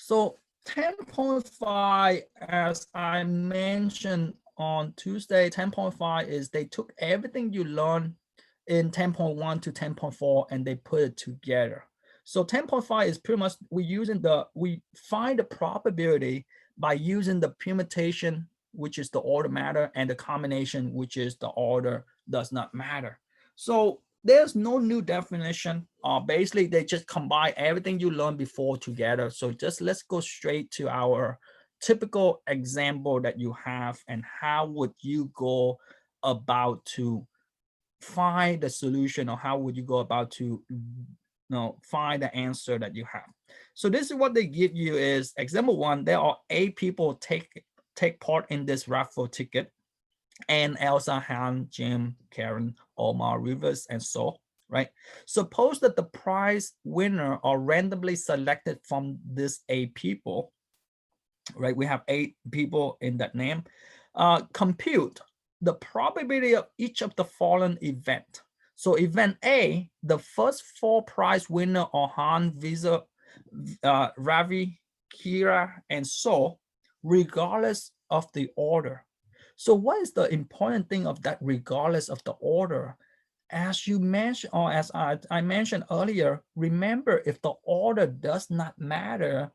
So 10.5, as I mentioned on Tuesday, 10.5 is they took everything you learned in 10.1 to 10.4 and they put it together. So 10.5 is pretty much we find the probability by using the permutation, which is the order matter, and the combination, which is the order does not matter. So there's no new definition. Basically, they just combine everything you learned before together. So just let's go straight to our typical example that you have, and how would you go about to find the solution, or how would you go about to find the answer that you have. So this is what they give you is example 1. There are 8 people take part in this raffle ticket. And Elsa, Han, Jim, Karen, Omar, Rivers, and so, right? Suppose that the prize winner are randomly selected from this 8 people, right? We have 8 people in that name. Compute the probability of each of the following event. So event A, the first 4 prize winner are Han, Visa, Ravi, Kira, and so, regardless of the order. So what is the important thing of that regardless of the order? As you mentioned, or as I mentioned earlier, remember, if the order does not matter,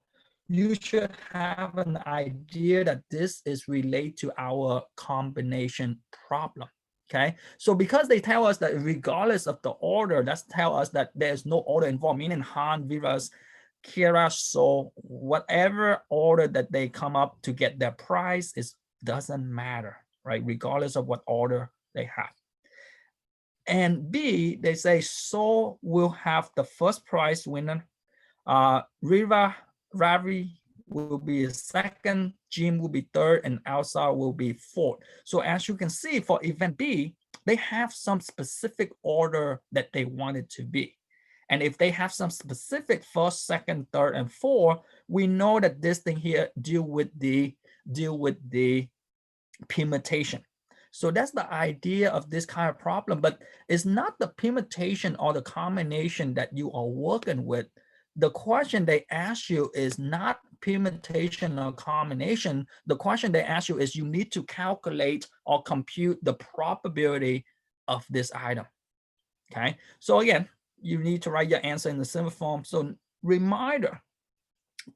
you should have an idea that this is related to our combination problem. Okay, so because they tell us that regardless of the order, that's tell us that there's no order involved, meaning Han, Vivas, Kira, so whatever order that they come up to get their prize is doesn't matter, right? Regardless of what order they have. And B, they say so will have the first prize winner. Riva, Ravi will be second, Jim will be third, and Elsa will be fourth. So as you can see, for event B, they have some specific order that they want it to be. And if they have some specific first, second, third, and fourth, we know that this thing here deal with the permutation. So that's the idea of this kind of problem, but it's not the permutation or the combination that you are working with. The question they ask you is not permutation or combination. The question they ask you is you need to calculate or compute the probability of this item. Okay, so again, you need to write your answer in the simple form. So reminder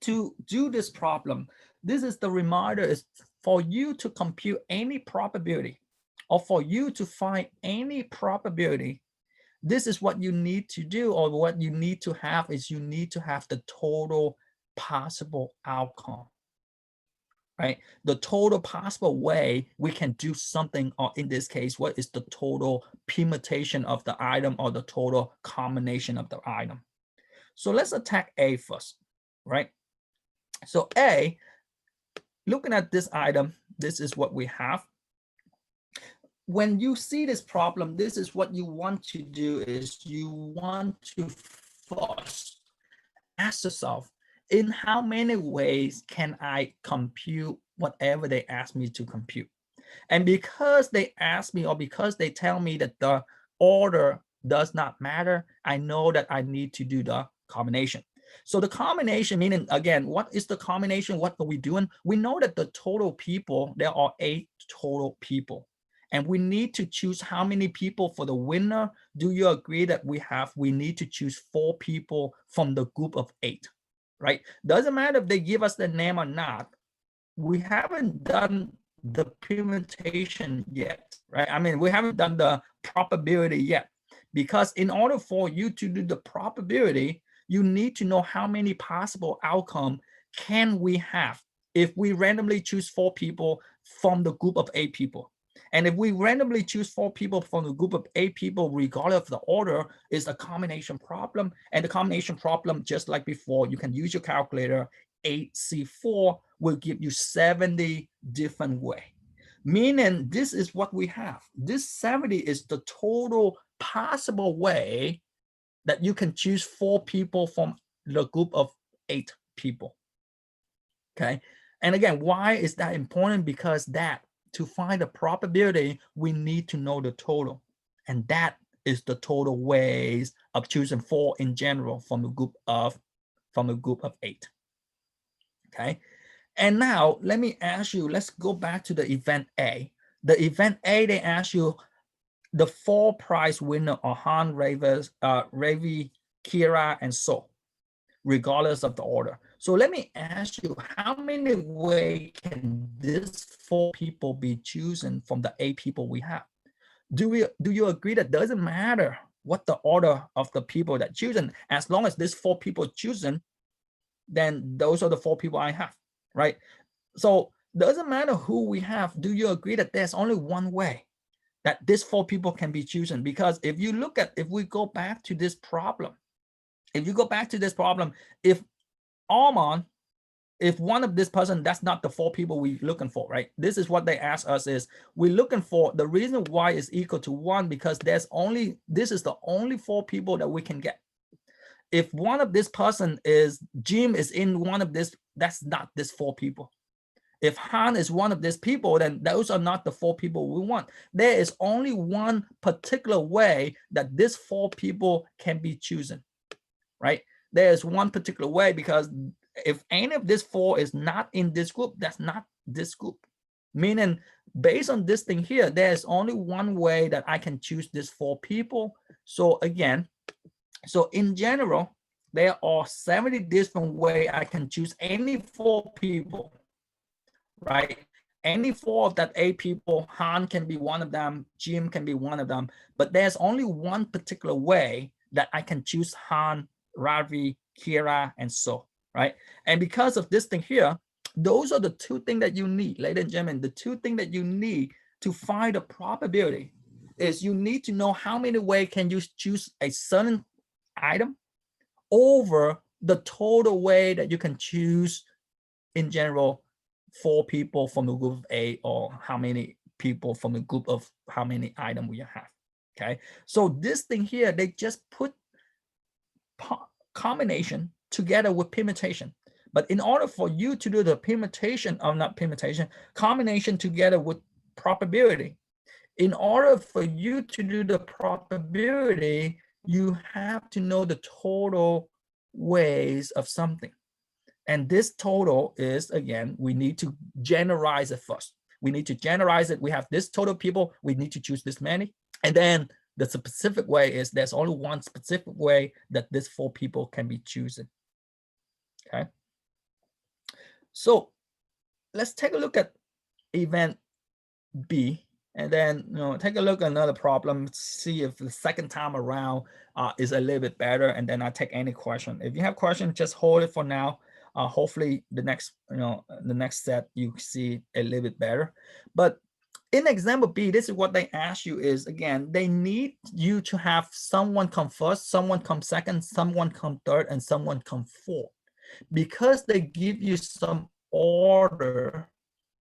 to do this problem, this is the reminder, is for you to compute any probability or for you to find any probability. This is what you need to do, or what you need to have is you need to have the total possible outcome, right? The total possible way we can do something, or in this case, what is the total permutation of the item or the total combination of the item. So let's attack A first, right? So A, looking at this item, this is what we have. When you see this problem, this is what you want to do, is you want to first ask yourself, in how many ways can I compute whatever they ask me to compute? And because they ask me, or because they tell me that the order does not matter, I know that I need to do the combination. So the combination, meaning, again, what is the combination? What are we doing? We know that the total people, there are 8 total people. And we need to choose how many people for the winner. Do you agree that we need to choose 4 people from the group of 8, right? Doesn't matter if they give us the name or not. We haven't done the permutation yet, right? I mean, we haven't done the probability yet, because in order for you to do the probability, you need to know how many possible outcomes can we have if we randomly choose 4 people from the group of 8 people. And if we randomly choose 4 people from the group of 8 people, regardless of the order, is a combination problem. And the combination problem, just like before, you can use your calculator. 8C4 will give you 70 different ways. Meaning this is what we have. This 70 is the total possible way that you can choose 4 people from the group of 8 people. Okay. And again, why is that important? Because to find the probability, we need to know the total. And that is the total ways of choosing 4 in general from a group of 8. okay? And now let me ask you, let's go back to the event A. The event A, they ask you the 4 prize winner are Han, Ravi, Kira, and So, regardless of the order. So let me ask you, how many ways can these 4 people be chosen from the 8 people we have? Do you agree that doesn't matter what the order of the people that chosen, as long as these 4 people chosen, then those are the 4 people I have, right? So doesn't matter who we have. Do you agree that there's only one way that these 4 people can be chosen? Because if we go back to this problem, if Armand, if one of this person, that's not the 4 people we're looking for, right? This is what they ask us is, we're looking for the reason why is equal to 1, because this is the only 4 people that we can get. If one of this person is Jim is in one of this, that's not this 4 people. If Han is one of these people, then those are not the 4 people we want. There is only one particular way that this 4 people can be chosen, right? There is one particular way, because if any of this 4 is not in this group, that's not this group. Meaning, based on this thing here, there's only one way that I can choose these 4 people. So again, so in general, there are 70 different ways I can choose any 4 people, right? Any 4 of that 8 people, Han can be one of them, Jim can be one of them, but there's only one particular way that I can choose Han, Ravi, Kira, and So, right? And because of this thing here, those are the 2 things that you need, ladies and gentlemen. The 2 things that you need to find a probability is you need to know how many ways can you choose a certain item over the total way that you can choose in general 4 people from the group of A, or how many people from the group of how many items we have. Okay, so this thing here, they just put combination together with permutation. But in order for you to do the permutation, or not permutation, combination together with probability, in order for you to do the probability, you have to know the total ways of something. And this total is, again, we need to generalize it first. We need to generalize it. We have this total people. We need to choose this many. And then the specific way is there's only one specific way that this 4 people can be chosen. Okay. So let's take a look at event B, and then take a look at another problem, see if the second time around is a little bit better, and then I'll take any question. If you have questions, just hold it for now. Hopefully the next set you see a little bit better. But in example B, this is what they ask you is, again, they need you to have someone come first, someone come second, someone come third, and someone come fourth. Because they give you some order,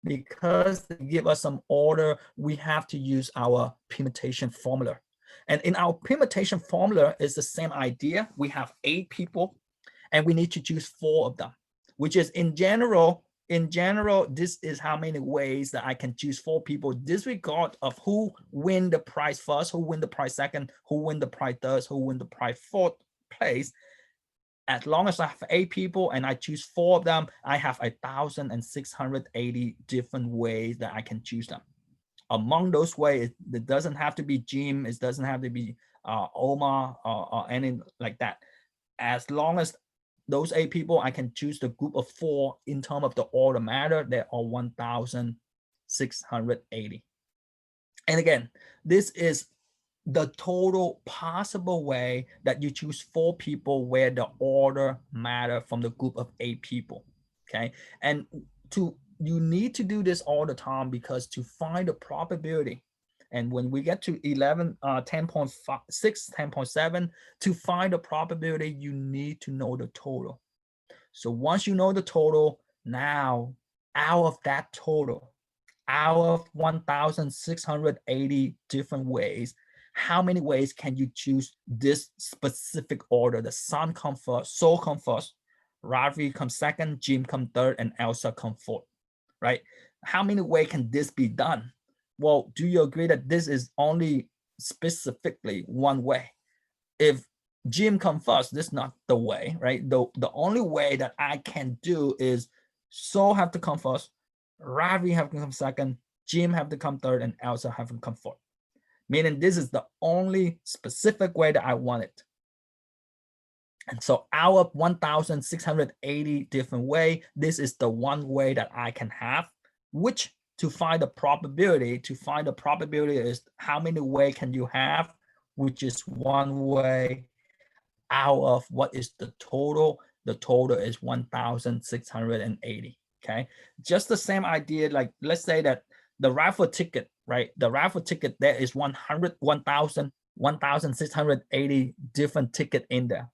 because they give us some order, we have to use our permutation formula. And in our permutation formula is the same idea. We have 8 people and we need to choose 4 of them, which is in general, this is how many ways that I can choose 4 people, disregard of who win the prize first, who win the prize second, who win the prize third, who win the prize fourth place. As long as I have 8 people and I choose 4 of them, I have 1,680 different ways that I can choose them. Among those ways, it doesn't have to be Jim, it doesn't have to be Omar or anything like that. As long as those 8 people, I can choose the group of 4 in terms of the order matter, there are 1,680. And again, this is the total possible way that you choose 4 people where the order matter from the group of 8 people. Okay, and you need to do this all the time, because to find the probability, and when we get to 10.6, 10.7, to find the probability, you need to know the total. So once you know the total, now out of that total, out of 1,680 different ways, how many ways can you choose this specific order? The Sun come first, Sol come first, Ravi come second, Jim come third, and Elsa come fourth, right? How many ways can this be done? Well, do you agree that this is only specifically one way? If Jim come first, this is not the way, right? The only way that I can do is So have to come first, Ravi have to come second, Jim have to come third, and Elsa have to come fourth. Meaning this is the only specific way that I want it. And so out of 1,680 different way, this is the one way that I can have, which to find the probability is how many way can you have, which is one way out of what is the total. The total is 1,680. Okay, just the same idea. Like let's say that the raffle ticket, right? The raffle ticket, there is 1,680 different ticket in there.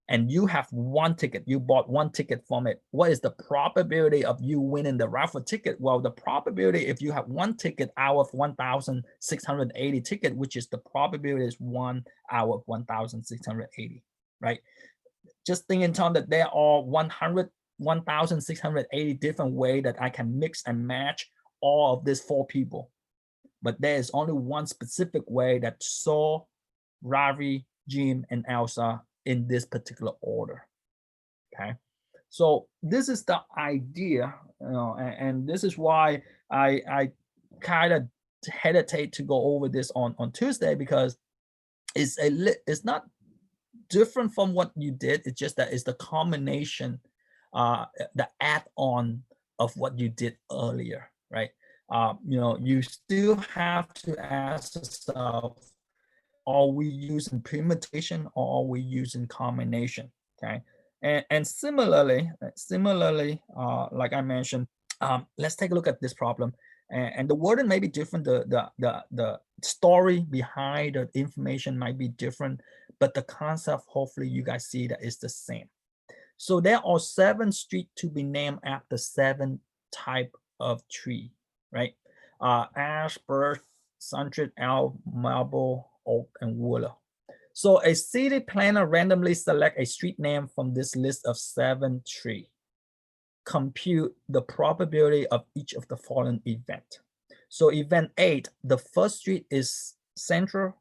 And you have one ticket, you bought one ticket from it. What is the probability of you winning the raffle ticket? Well, the probability if you have one ticket out of 1,680 ticket, which is the probability is 1 out of 1,680, right? Just think in terms that there are 1,680 different ways that I can mix and match all of these 4 people. But there is only one specific way that Saul, Ravi, Jim, and Elsa in this particular order. Okay, so this is the idea, you know, and this is why I kind of hesitate to go over this on Tuesday, because it's not different from what you did. It's just that it's the combination, the add-on of what you did earlier, right? You know, you still have to ask yourself, are we using permutation or are we using combination? Okay, and similarly, like I mentioned, let's take a look at this problem, and the wording may be different. The story behind the information might be different, but the concept, hopefully, you guys see that is the same. So there are 7 streets to be named after 7 type of tree, right? Ash, birch, sunset, elm, marble, oak, and willow. So a city planner randomly select a street name from this list of 7 trees. Compute the probability of each of the following event. So event 8, the first street is central,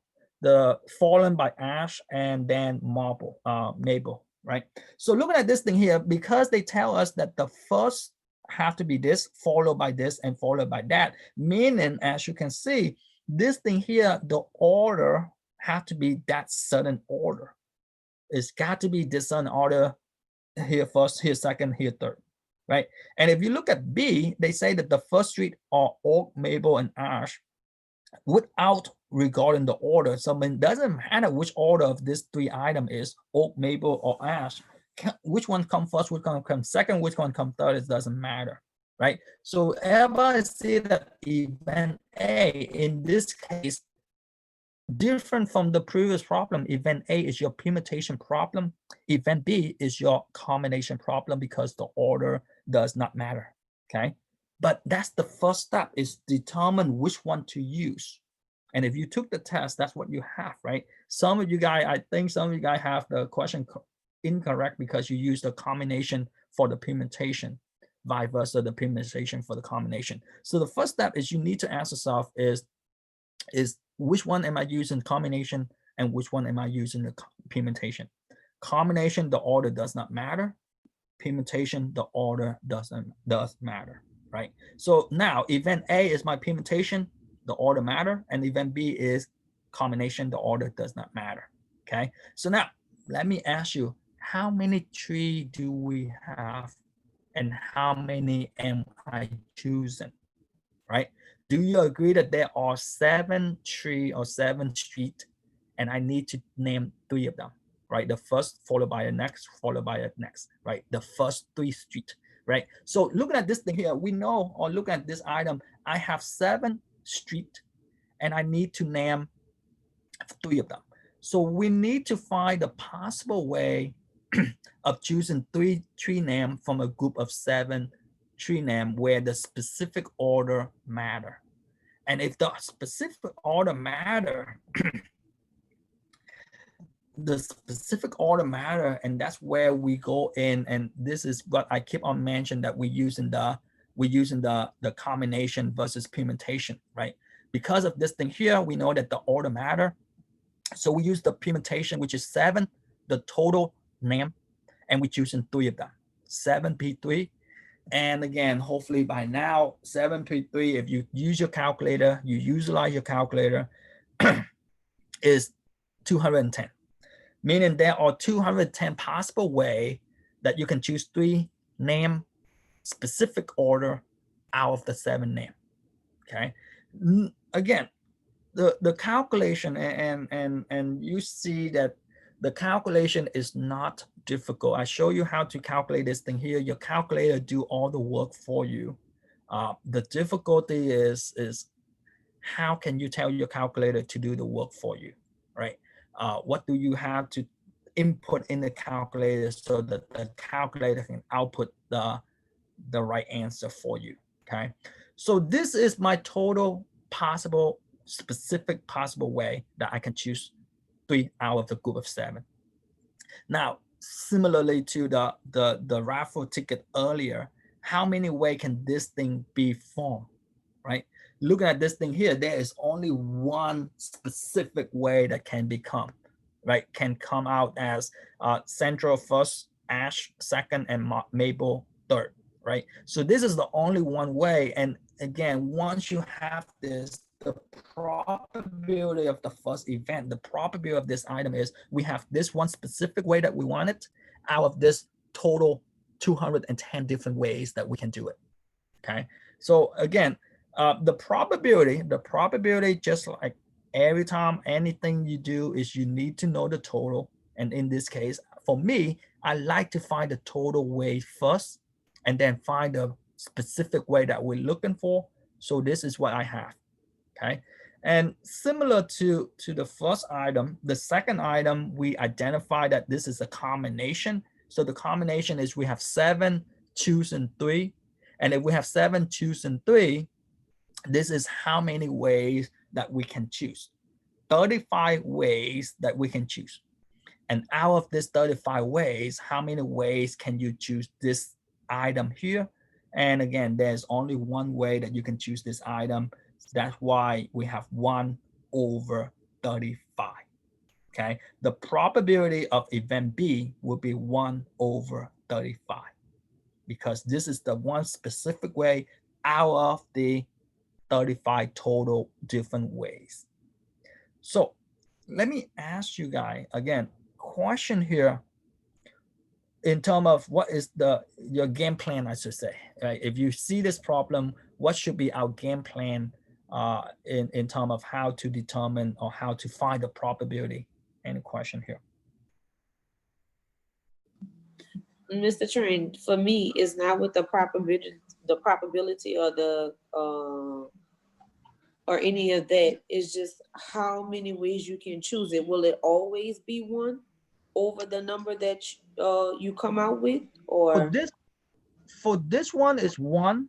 followed by ash, and then maple, right? So looking at this thing here, because they tell us that the first have to be this, followed by this, and followed by that, meaning, as you can see, this thing here, the order have to be that certain order. It's got to be this certain order, here first, here second, here third, right? And if you look at B, they say that the first street are oak, maple, and ash without regarding the order. So it doesn't matter which order of this 3 items is, oak, maple, or ash. Which one come first, which one come second, which one come third, it doesn't matter, right? So everybody see that event A, in this case, different from the previous problem. Event A is your permutation problem. Event B is your combination problem, because the order does not matter, okay? But that's the first step, is determine which one to use. And if you took the test, that's what you have, right? Some of you guys, I think some of you guys have the question incorrect because you use the combination for the permutation, vice versa, the permutation for the combination. So the first step is you need to ask yourself is which one am I using combination and which one am I using the permutation? Combination, the order does not matter. Permutation, the order does matter, right? So now event A is my permutation, the order matter, and event B is combination, the order does not matter, okay? So now let me ask you, how many trees do we have and how many am I choosing, right? Do you agree that there are 7 trees or 7 streets and I need to name 3 of them, right? The first followed by the next, followed by the next, right? The first 3 streets, right? So looking at this thing here, we know, or look at this item, I have 7 streets and I need to name 3 of them. So we need to find the possible way of choosing 3 tree names from a group of 7 tree names where the specific order matter. And if the specific order matter, the specific order matter, and that's where we go in. And this is what I keep on mentioning, that we're using the combination versus permutation, right? Because of this thing here, we know that the order matter. So we use the permutation, which is 7, the total name, and we're choosing 3 of them. 7P3. And again, hopefully by now, 7P3, if you use your calculator, you utilize your calculator, is 210. Meaning there are 210 possible ways that you can choose 3 name specific order out of the 7 name. Okay. Again, the calculation and you see that the calculation is not difficult. I show you how to calculate this thing here. Your calculator do all the work for you. The difficulty is how can you tell your calculator to do the work for you, right? What do you have to input in the calculator so that the calculator can output the right answer for you, okay? So this is my total possible, specific possible way that I can choose 3 out of the group of 7. Now, similarly to the raffle ticket earlier, how many ways can this thing be formed, right? Looking at this thing here, there is only one specific way that can become, right? Can come out as Central first, Ash second, and Mabel third, right? So this is the only one way. And again, once you have this, the probability of the first event, the probability of this item is we have this one specific way that we want it out of this total 210 different ways that we can do it, okay? So again, the probability, just like every time anything you do, is you need to know the total. And in this case, for me, I like to find the total way first and then find the specific way that we're looking for. So this is what I have, okay? And similar to the first item, the second item, we identify that this is a combination. So the combination is we have 7, 2, and 3. And if we have 7, 2, and 3, this is how many ways that we can choose. 35 ways that we can choose. And out of this 35 ways, how many ways can you choose this item here? And again, there's only one way that you can choose this item. That's why we have 1 over 35. Okay, the probability of event B will be 1 over 35 because this is the one specific way out of the 35 total different ways. So let me ask you guys again, question here in terms of what is your game plan, I should say, right? If you see this problem, what should be our game plan in terms of how to determine or how to find the probability? Any question here? Mr. Train, for me, it's not with the probability or the or any of that. It's just how many ways you can choose it. Will it always be 1 over the number that you come out with, or for this one is 1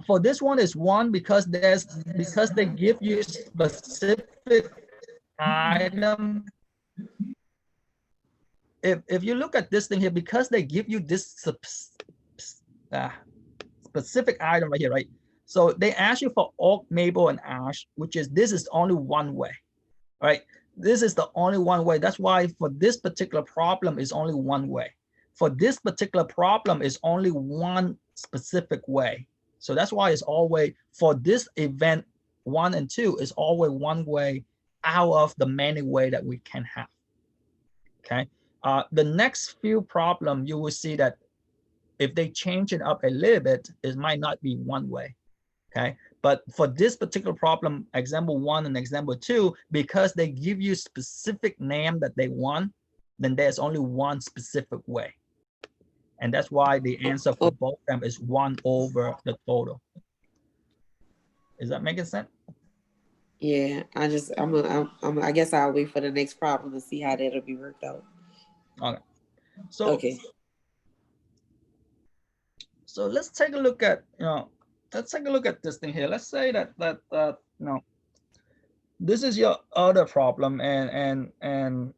for this one is 1 because they give you specific item. If you look at this thing here, because they give you this specific item right here, right? So they ask you for oak, maple, and ash, which is this is only one way, right? This is the only one way. That's why for this particular problem is only one way. For this particular problem is only one specific way. So that's why it's always for this event 1 and 2 is always one way out of the many way that we can have. Okay. The next few problem you will see that if they change it up a little bit, it might not be one way. Okay. But for this particular problem, example 1 and example 2, because they give you specific name that they want, then there's only one specific way. And that's why the answer for both of them is 1 over the total. Is that making sense? Yeah, I guess I'll wait for the next problem to see how that'll be worked out. Okay. So let's take a look at, let's take a look at this thing here. Let's say that this is your other problem, and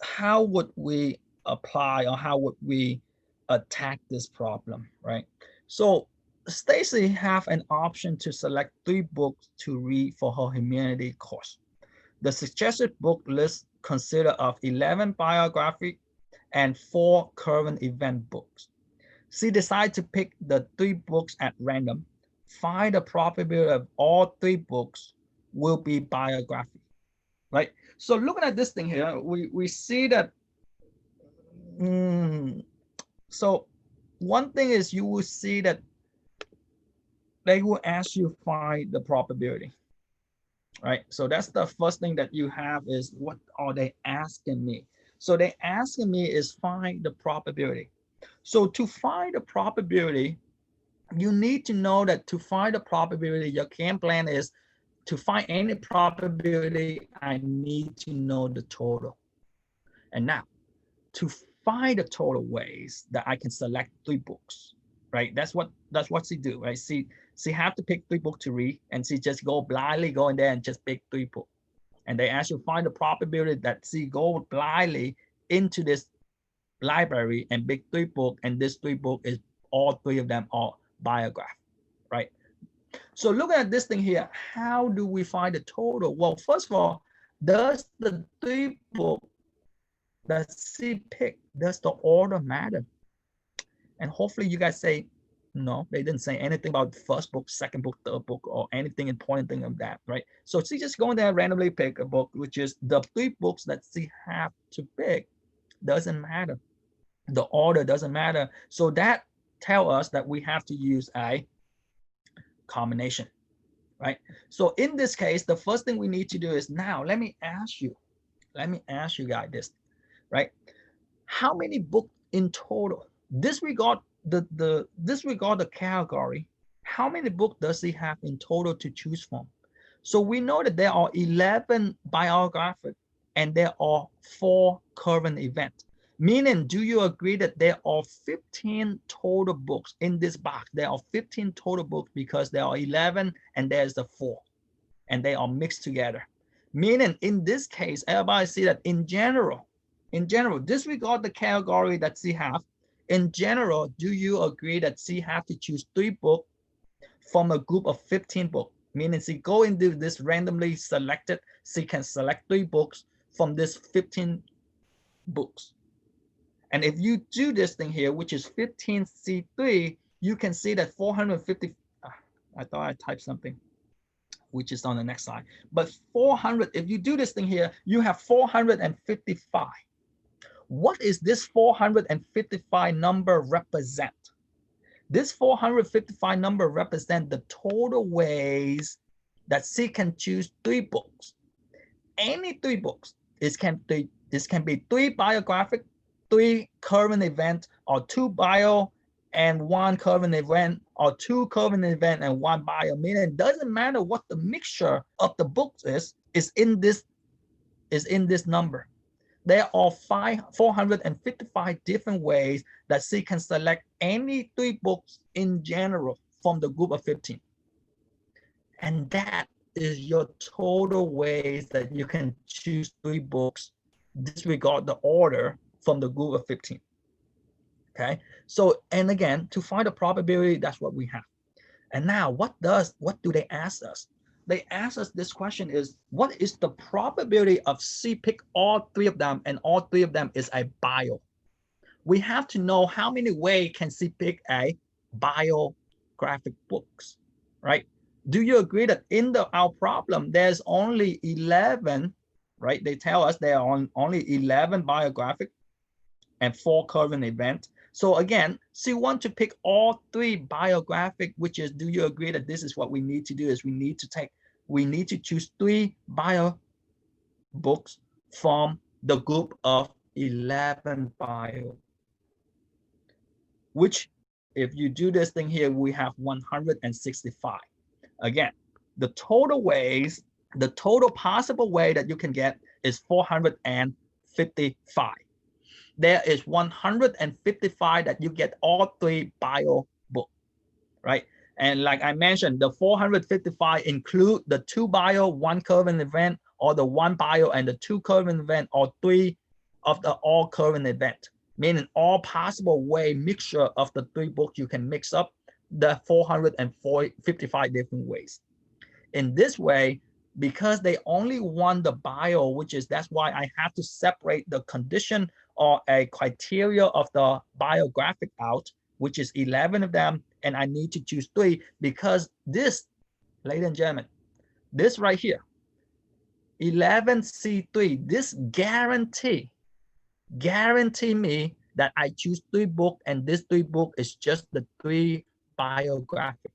how would we apply or how would we attack this problem, right? So Stacy have an option to select 3 books to read for her humanity course. The suggested book list consider of 11 biography and 4 current event books. C decide to pick the 3 books at random. Find the probability of all 3 books will be biography, right? So looking at this thing here, we see that, so one thing is you will see that they will ask you find the probability, right? So that's the first thing that you have is what are they asking me? So they asking me is find the probability. So to find the probability, you need to know that to find the probability, your game plan is to find any probability, I need to know the total. And now to find the total ways that I can select 3 books, right? That's what she do, right? She have to pick 3 books to read, and she just go blindly go in there and just pick 3 books. And they actually find the probability that she go blindly into this library and pick 3 books, and this 3 book is all 3 of them are biograph, right? So looking at this thing here, how do we find the total? Well, first of all, does the 3 book that she picked, does the order matter? And hopefully you guys say, no, they didn't say anything about the first book, second book, third book, or anything important thing of that, right? So she just going there randomly pick a book, which is the 3 books that she have to pick. Doesn't matter. The order doesn't matter. So that tell us that we have to use a combination, right? So in this case, the first thing we need to do is now, let me ask you guys this, right? How many books in total? Disregard the category. How many books does he have in total to choose from? So we know that there are 11 biographic and there are 4 current events. Meaning, do you agree that there are 15 total books in this box? There are 15 total books because there are 11 and there's the 4, and they are mixed together. Meaning, in this case, everybody see that in general, disregard the category that she have. In general, do you agree that she have to choose 3 books from a group of 15 books? Meaning she go into this randomly selected, she can select 3 books from this 15 books. And if you do this thing here, which is 15C3, you can see that 450, I thought I typed something, which is on the next slide. But 400, if you do this thing here, you have 455. What is this 455 number represent? This 455 number represent the total ways that she can choose 3 books. Any 3 books. This can be 3 biographic, 3 current event, or 2 bio and 1 current event, or 2 current event and 1 bio. Meaning it doesn't matter what the mixture of the books is in this number. There are 455 different ways that she can select any 3 books in general from the group of 15. And that is your total ways that you can choose 3 books, disregard the order from the group of 15. Okay, so, and again, to find the probability, that's what we have. And now what do they ask us? They ask us this question is, what is the probability of C pick all 3 of them and all 3 of them is a bio? We have to know how many ways can C pick a biographic books, right? Do you agree that in our problem, there's only 11, right? They tell us there are only 11 biographic and 4 current events. So again, she wants to pick all 3 biographic, which is, do you agree that this is what we need to do? Is we need to choose 3 bio books from the group of 11 bio, which if you do this thing here, we have 165. Again, the total possible way that you can get is 455. There is 155 that you get all 3 bio books, right? And like I mentioned, the 455 include the 2 bio, 1 current event, or the 1 bio and the 2 current event, or 3 of the all current event, meaning all possible way mixture of the 3 books you can mix up the 455 different ways. In this way, because they only want the bio, which is, that's why I have to separate the condition or a criteria of the biographic out, which is 11 of them, and I need to choose 3 because this, ladies and gentlemen, this right here, 11C3, this guarantee me that I choose 3 books, and this 3 book is just the 3 biographic.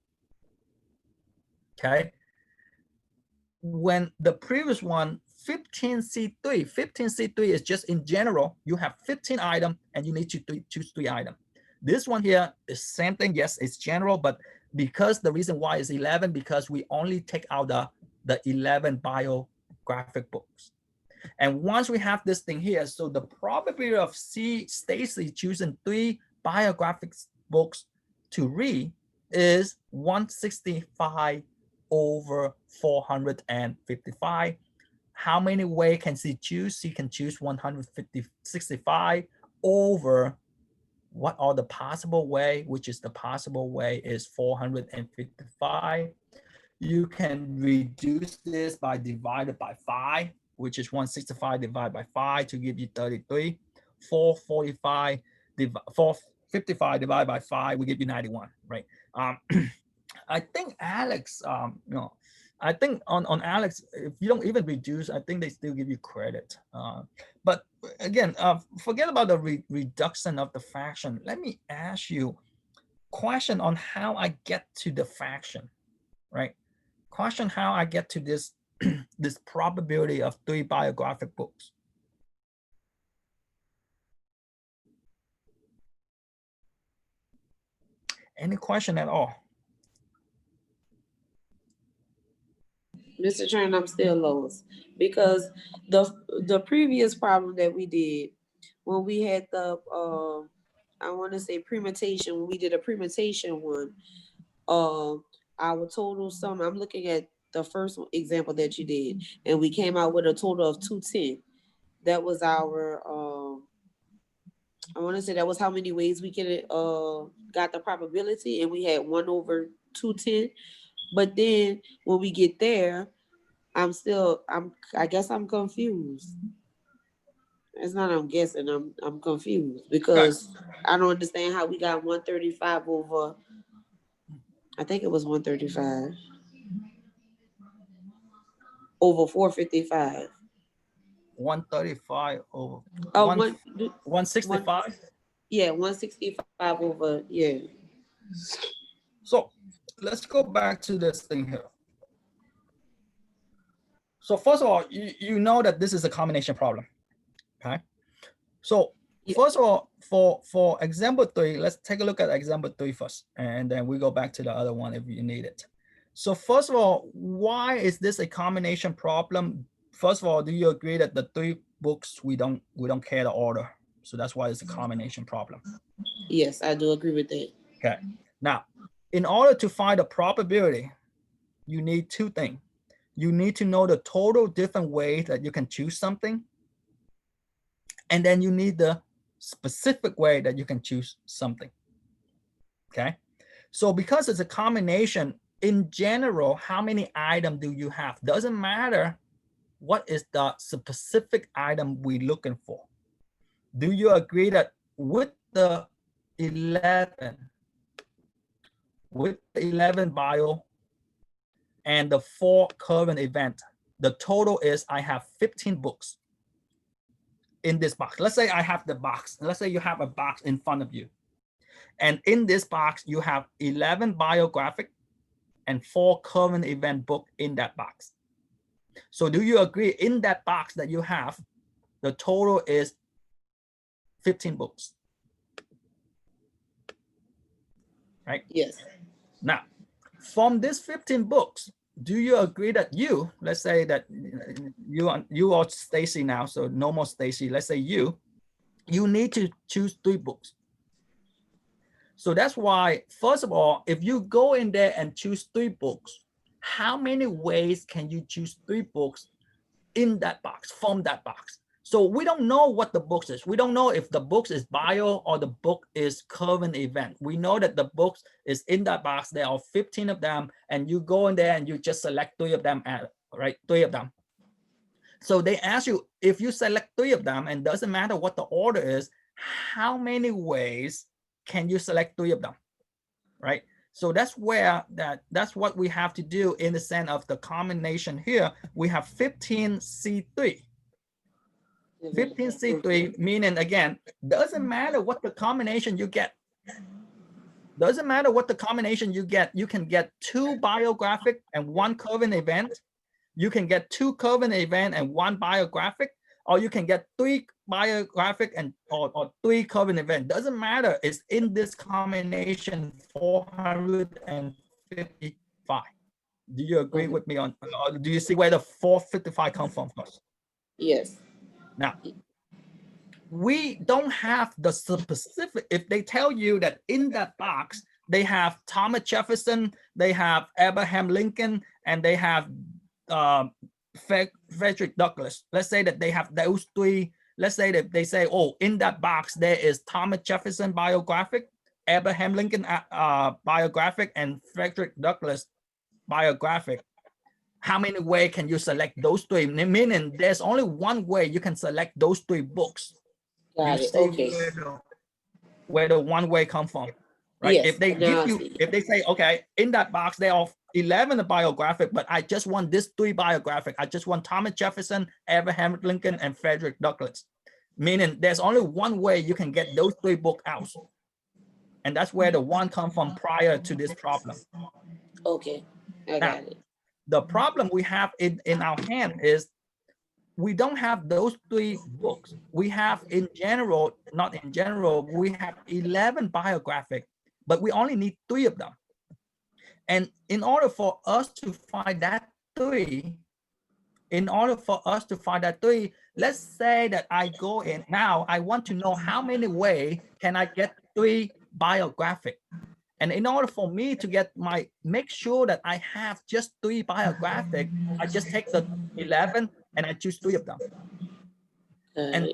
Okay. When the previous one, 15C3 is just in general, you have 15 items and you need to choose 3 items. This one here is same thing. Yes, it's general, but because the reason why it's 11, because we only take out the 11 biographic books. And once we have this thing here, so the probability of Stacy choosing 3 biographic books to read is 165 over 455. How many ways can she choose? She can choose 165 over what are the possible way, which is the possible way is 455. You can reduce this by divided by 5, which is 165 divided by 5 to give you 33. 455 divided by 5 will give you 91, right? I think Alex, I think on Alex, if you don't even reduce, I think they still give you credit. But again, forget about the reduction of the fraction. Let me ask you question on how I get to the fraction, right? Question how I get to this this probability of 3 biographic books. Any question at all? Mr. Trent, I'm still lost because the previous problem that we did when we had the I want to say permutation, when we did a permutation one, our total sum, I'm looking at the first example that you did, and we came out with a total of 210. That was our I want to say that was how many ways we could got the probability, and we had 1 over 210. But then when we get there, I guess I'm confused. It's not I'm guessing, I'm confused because I don't understand how we got 135 over, I think it was 135 over 455. 135 over Oh, 165. Yeah, 165 over, yeah. So let's go back to this thing here. So first of all, you know that this is a combination problem, okay? So first of all, for example 3, let's take a look at example 3 first, and then we go back to the other one if you need it. So first of all, why is this a combination problem? First of all, do you agree that the 3 books we don't care the order? So that's why it's a combination problem. Yes, I do agree with that. Okay. Now, in order to find the probability, you need 2 things. You need to know the total different ways that you can choose something. And then you need the specific way that you can choose something. Okay. So because it's a combination, in general, how many items do you have? Doesn't matter what is the specific item we're looking for. Do you agree that with the 11 bio and the 4 current event, the total is I have 15 books in this box. Let's say I have the box. Let's say you have a box in front of you. And in this box, you have 11 biographic and 4 current event book in that box. So do you agree in that box that you have, the total is 15 books? Right? Yes. Now, from this 15 books, do you agree that you, let's say that you are Stacy now, so no more Stacy, let's say you need to choose 3 books. So that's why, first of all, if you go in there and choose 3 books, how many ways can you choose 3 books in that box, from that box? So we don't know what the books is. We don't know if the books is bio or the book is current event. We know that the books is in that box. There are 15 of them, and you go in there and you just select 3 of them, right? 3 of them. So they ask you, if you select 3 of them, and doesn't matter what the order is, how many ways can you select 3 of them, right? So that's where that's what we have to do in the sense of the combination here. We have 15C3. 15C3, meaning again, doesn't matter what the combination you get. Doesn't matter what the combination you get. You can get 2 biographic and 1 curving event. You can get 2 curving event and 1 biographic, or you can get 3 biographic and or 3 curving event. Doesn't matter. It's in this combination 455. Do you agree with me on? Or do you see where the 455 come from first? Yes. Now, we don't have the specific. If they tell you that in that box they have Thomas Jefferson, they have Abraham Lincoln, and they have Frederick Douglass. Let's say that they have those 3. Let's say that they say, oh, in that box there is Thomas Jefferson biographic, Abraham Lincoln biographic, and Frederick Douglass biographic. How many ways can you select those 3? Meaning there's only one way you can select those 3 books. Got You it. see Okay. where the one way come from, right? Yes. If they give you, if they say, okay, in that box there are 11 biographic, but I just want this 3 biographic. I just want Thomas Jefferson, Abraham Lincoln, and Frederick Douglass. Meaning there's only one way you can get those 3 books out. And that's where the one come from prior to this problem. Okay, I got it. The problem we have in our hand is we don't have those 3 books. We have in general, not in general, we have 11 biographic, but we only need 3 of them. And in order for us to find that 3, let's say that I go in now, I want to know how many ways can I get 3 biographic. And in order for me to get make sure that I have just 3 biographic, I just take the 11 and I choose 3 of them. And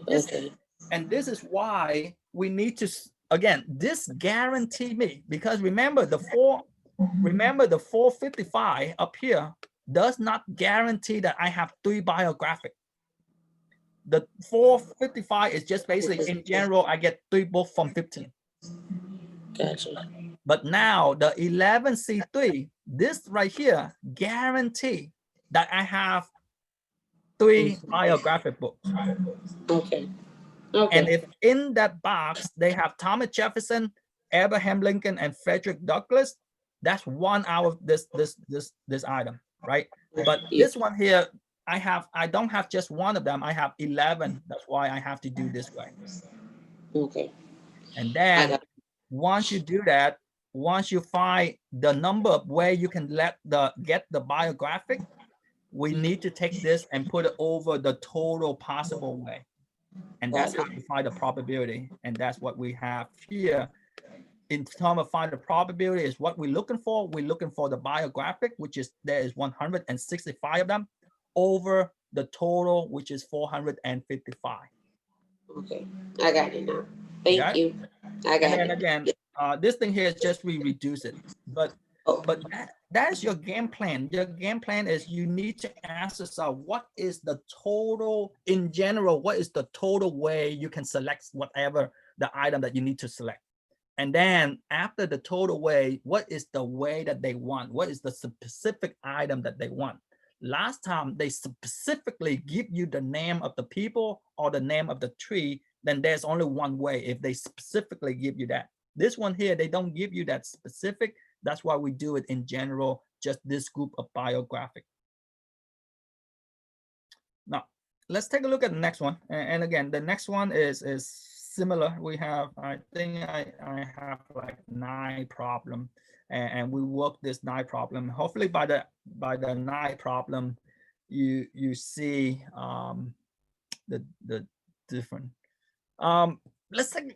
this is why we need to, again, this guarantee me, because remember the 455 up here does not guarantee that I have 3 biographic. The 455 is just basically in general, I get 3 books from 15. Gotcha. But now the 11C3, this right here, guarantee that I have 3 biographic books. Okay. And if in that box they have Thomas Jefferson, Abraham Lincoln, and Frederick Douglass, that's 1 out of this item, right? But this one here, I don't have just 1 of them. I have 11. That's why I have to do this way. Okay. And then once you do that, once you find the number of where you can get the biographic, we need to take this and put it over the total possible way. And that's how you find the probability. And that's what we have here. In terms of find the probability is what we're looking for. We're looking for the biographic, which is there is 165 of them, over the total, which is 455. Okay, I got it now. Thank you. I got it. And again, this thing here is just we reduce it, but that's your game plan. Your game plan is you need to ask yourself, what is the total in general? What is the total way you can select whatever the item that you need to select? And then after the total way, what is the way that they want? What is the specific item that they want? Last time they specifically give you the name of the people or the name of the tree, then there's only one way if they specifically give you that. This one here, they don't give you that specific. That's why we do it in general, just this group of biographic. Now, let's take a look at the next one. And again, the next one is similar. We have, I think I have like 9 problem, and we work this 9 problem. Hopefully by the 9 problem, you see the different. Let's take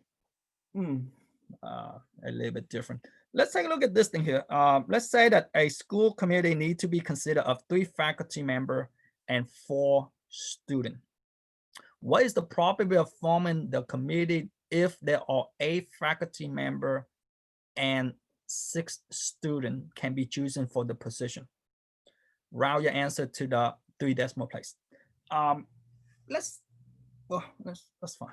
a little bit different. Let's take a look at this thing here. Let's say that a school committee need to be considered of 3 faculty member and 4 students. What is the probability of forming the committee if there are 8 faculty member and 6 students can be chosen for the position? Round your answer to the 3 decimal place. That's fine.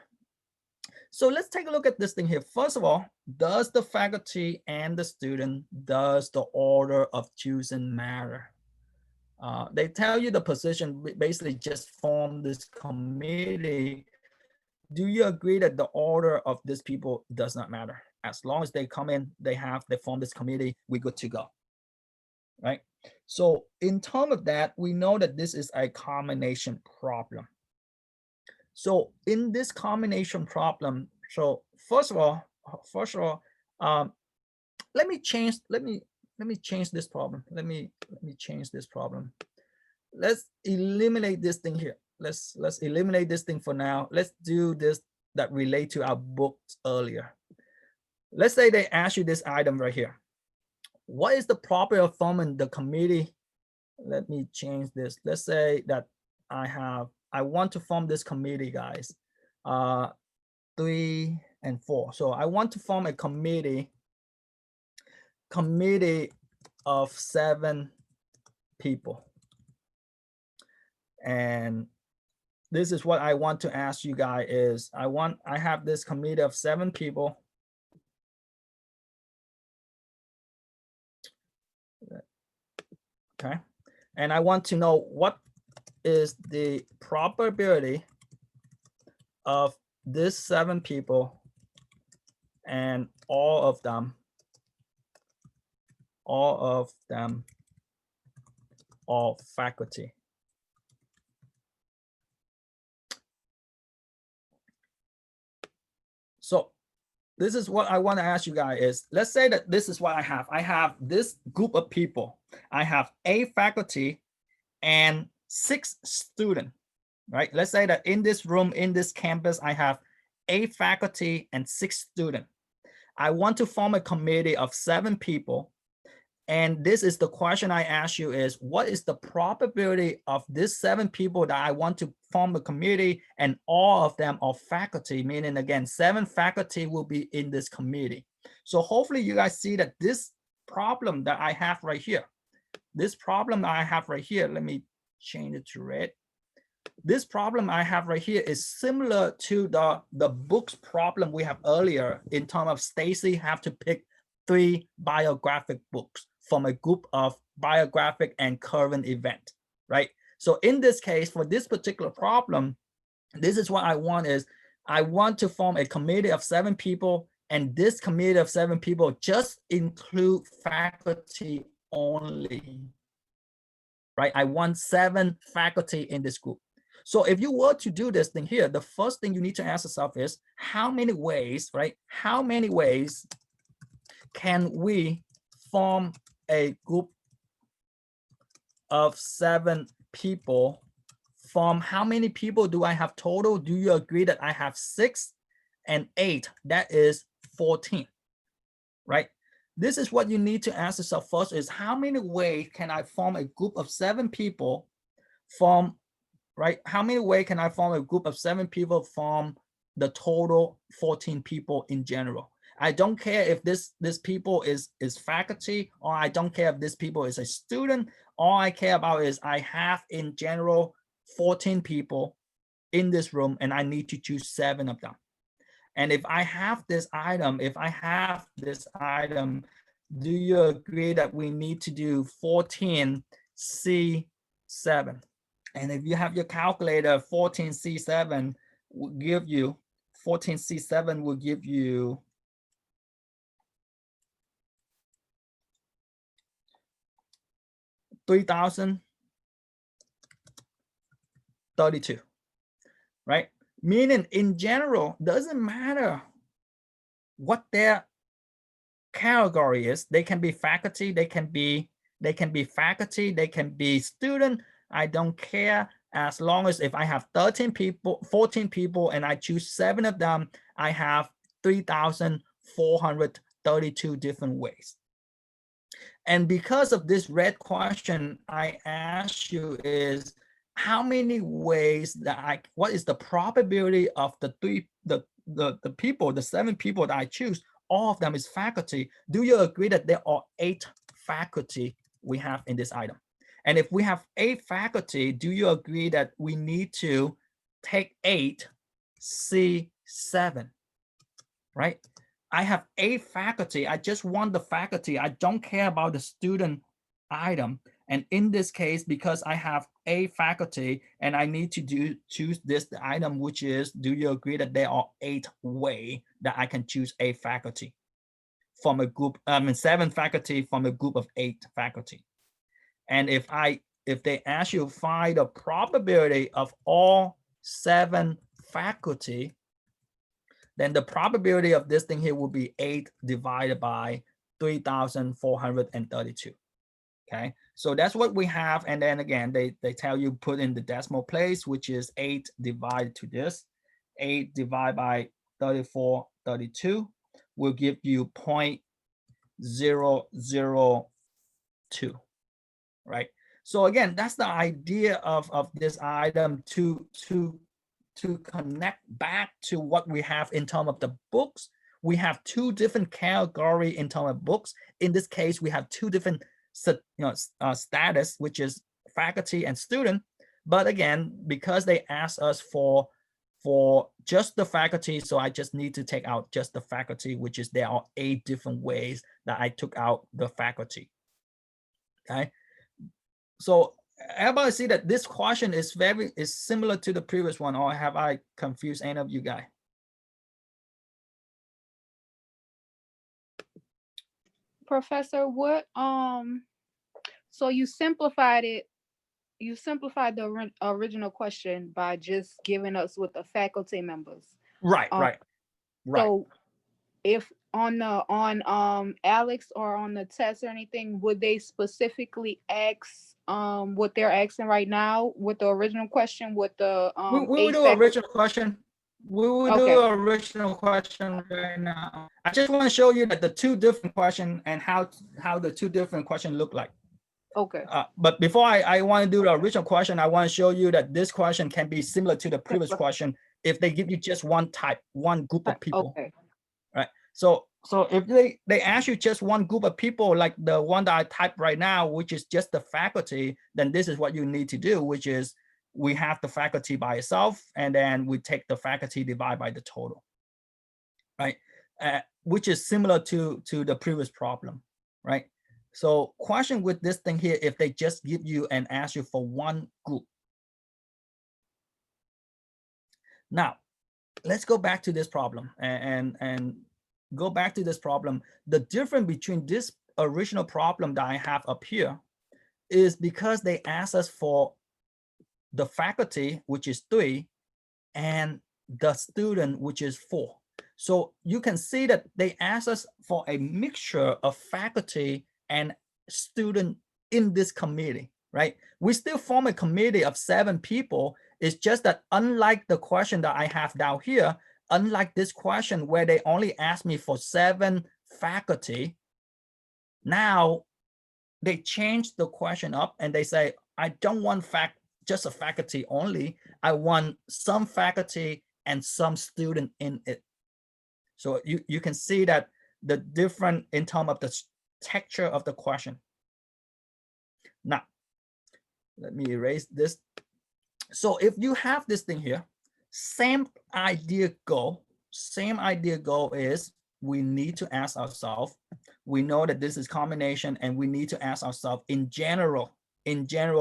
So let's take a look at this thing here. First of all, does the faculty and the student, does the order of choosing matter? They tell you the position, basically just form this committee. Do you agree that the order of these people does not matter? As long as they come in, they form this committee, we're good to go, right? So in terms of that, we know that this is a combination problem. So in this combination problem, so first of all, let me change this problem. Let me change this problem. Let's eliminate this thing here. Let's eliminate this thing for now. Let's do this that relate to our books earlier. Let's say they ask you this item right here. What is the property of forming the committee? Let me change this. Let's say that I want to form this committee, guys. 3 and 4. So I want to form a committee of 7 people. And this is what I want to ask you guys is I have this committee of 7 people. Okay. And I want to know what is the probability of this 7 people and all of them are faculty. So this is what I want to ask you guys is, let's say that this is what I have. I have this group of people. I have 8 faculty and 6 students, right? Let's say that in this room, in this campus, I have 8 faculty and 6 students. I want to form a committee of 7 people. And this is the question I ask you is, what is the probability of this 7 people that I want to form a committee and all of them are faculty, meaning again, 7 faculty will be in this committee. So hopefully you guys see that this problem that I have right here, let me change it to red. This problem I have right here is similar to the books problem we have earlier in terms of Stacy have to pick 3 biographic books from a group of biographic and current event, right? So in this case, for this particular problem, this is what I want is, I want to form a committee of 7 people, and this committee of 7 people just include faculty only, right? I want 7 faculty in this group. So if you were to do this thing here, the first thing you need to ask yourself is, how many ways, right? How many ways can we form a group of 7 people? From how many people do I have total? Do you agree that I have 6 and 8? That is 14, right? This is what you need to ask yourself first is, how many ways can I form a group of 7 people from, right? How many ways can I form a group of 7 people from the total 14 people in general? I don't care if this people is faculty, or I don't care if this people is a student. All I care about is I have in general 14 people in this room, and I need to choose 7 of them. And if I have this item, do you agree that we need to do 14C7? And if you have your calculator, 14C7 will give you 3,032, right? Meaning in general, doesn't matter what their category is. They can be faculty, they can be faculty, they can be student. I don't care, as long as if I have 13 people, 14 people, and I choose 7 of them, I have 3,432 different ways. And because of this red question, I ask you is, how many ways that what is the probability of the 7 people that I choose, all of them is faculty? Do you agree that there are 8 faculty we have in this item? And if we have 8 faculty, do you agree that we need to take 8, C 7, right? I have 8 faculty. I just want the faculty. I don't care about the student item. And in this case, because I have 8 faculty and I need to choose this item, which is, do you agree that there are 8 ways that I can choose 8 faculty from a group, 7 faculty from a group of 8 faculty? And if they ask you find the probability of all 7 faculty, then the probability of this thing here will be 8 divided by 3,432. Okay, so that's what we have. And then again, they tell you put in the decimal place, which is 8 divided to this. 8 divided by 3432 will give you 0.002, right? So again, that's the idea of this item to connect back to what we have in terms of the books. We have 2 different categories in terms of books. In this case, we have 2 different status, which is faculty and student. But again, because they asked us for just the faculty, so I just need to take out just the faculty, which is there are 8 different ways that I took out the faculty. Okay, so everybody see that this question is similar to the previous one, or have I confused any of you guys? Professor, what so you simplified it. You simplified the original question by just giving us with the faculty members. Right. So if on Alex or on the test or anything, would they specifically ask what they're asking right now with the original question with the we will do original question. We will do an original question right now. I just want to show you that the 2 different questions and how the 2 different questions look like. Okay. But before I want to do the original question, I want to show you that this question can be similar to the previous question if they give you just one type, one group of people. Okay. Right. So if they ask you just one group of people, like the one that I typed right now, which is just the faculty, then this is what you need to do, which is we have the faculty by itself, and then we take the faculty divided by the total, right? Which is similar to the previous problem, right? So question with this thing here, if they just give you and ask you for one group. Now, let's go back to this problem and go back to this problem. The difference between this original problem that I have up here is because they asked us for the faculty, which is 3, and the student, which is 4. So you can see that they asked us for a mixture of faculty and student in this committee, right? We still form a committee of 7 people. It's just that unlike the question that I have down here, unlike this question where they only asked me for 7 faculty, now they changed the question up and they say, I don't want just a faculty only. I want some faculty and some student in it. So you can see that the different in terms of the texture of the question. Now, let me erase this. So if you have this thing here, same idea goal is we need to ask ourselves, we know that this is combination, and we need to ask ourselves in general,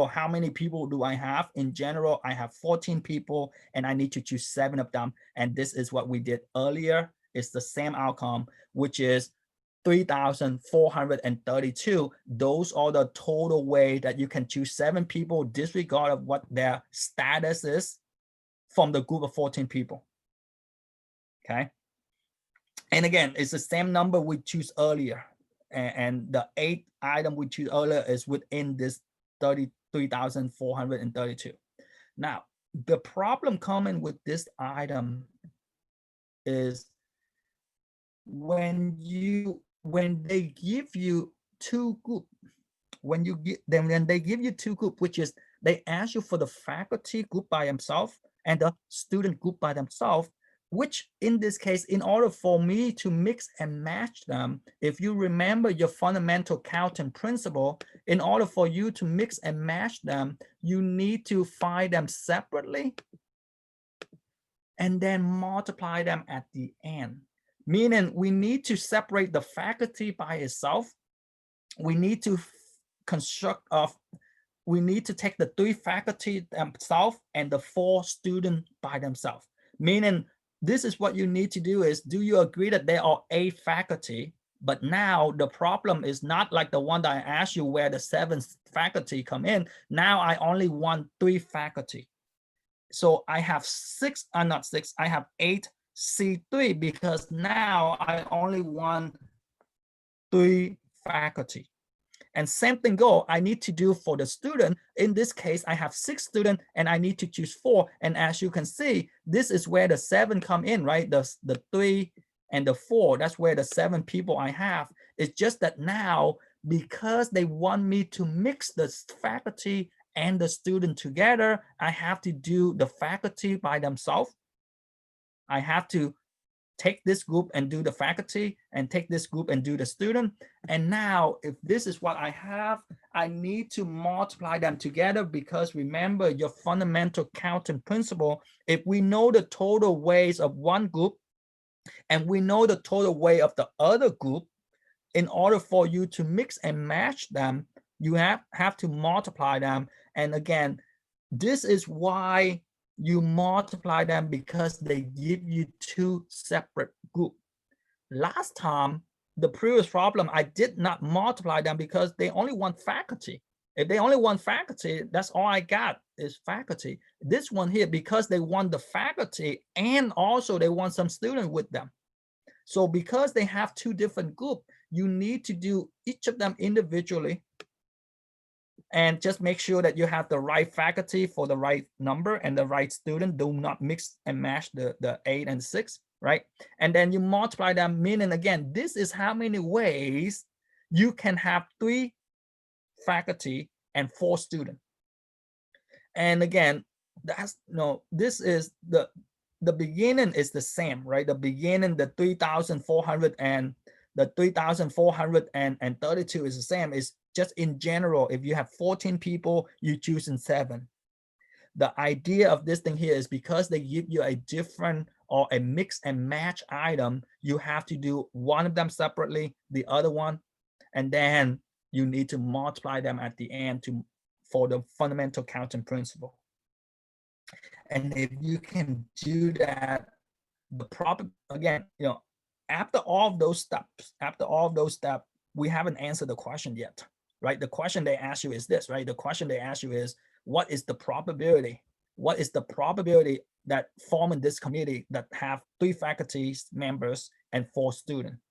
how many people do I have? In general, I have 14 people and I need to choose 7 of them. And this is what we did earlier. It's the same outcome, which is 3,432. Those are the total way that you can choose 7 people, disregard of what their status is from the group of 14 people. Okay. And again, it's the same number we choose earlier. And the 8th item we choose earlier is within this 33,432. Now, the problem coming with this item is when they give you 2 groups, when they give you 2 groups, which is they ask you for the faculty group by themselves and the student group by themselves, which in this case, in order for me to mix and match them, if you remember your fundamental counting principle, in order for you to mix and match them, you need to find them separately and then multiply them at the end. Meaning we need to separate the faculty by itself. We need to construct we need to take the 3 faculty themselves and the 4 students by themselves. Meaning this is what you need to do is, do you agree that there are 8 faculty? But now the problem is not like the one that I asked you where the 7 faculty come in. Now I only want 3 faculty. So I have 6, not 6, I have 8 C3 because now I only want 3 faculty. And same thing go, I need to do for the student. In this case, I have 6 students and I need to choose 4. And as you can see, this is where the 7 come in, right? The 3 and the 4, that's where the 7 people I have. It's just that now, because they want me to mix the faculty and the student together, I have to do the faculty by themselves. I have to take this group and do the faculty and take this group and do the student. And now if this is what I have, I need to multiply them together because remember your fundamental counting principle. If we know the total weights of one group and we know the total weight of the other group, in order for you to mix and match them, you have to multiply them. And again, this is why you multiply them, because they give you 2 separate groups. Last time, the previous problem, I did not multiply them because they only want faculty. If they only want faculty, that's all I got is faculty. This one here, because they want the faculty and also they want some student with them. So because they have 2 different groups, you need to do each of them individually and just make sure that you have the right faculty for the right number and the right student. Do not mix and match the 8 and 6, right? And then you multiply them, meaning again, this is how many ways you can have 3 faculty and 4 students. And again, that's this is the beginning is the same, right? The beginning, the 3,400 and the 3,432 is the same. It's just in general, if you have 14 people, you choosing 7. The idea of this thing here is because they give you a different or a mix and match item, you have to do one of them separately, the other one, and then you need to multiply them at the end for the fundamental counting principle. And if you can do that, the problem again, after all of those steps, we haven't answered the question yet, right? The question they ask you is this, right? The question they ask you is, what is the probability? What is the probability that forming this committee that have 3 faculty members and 4 students?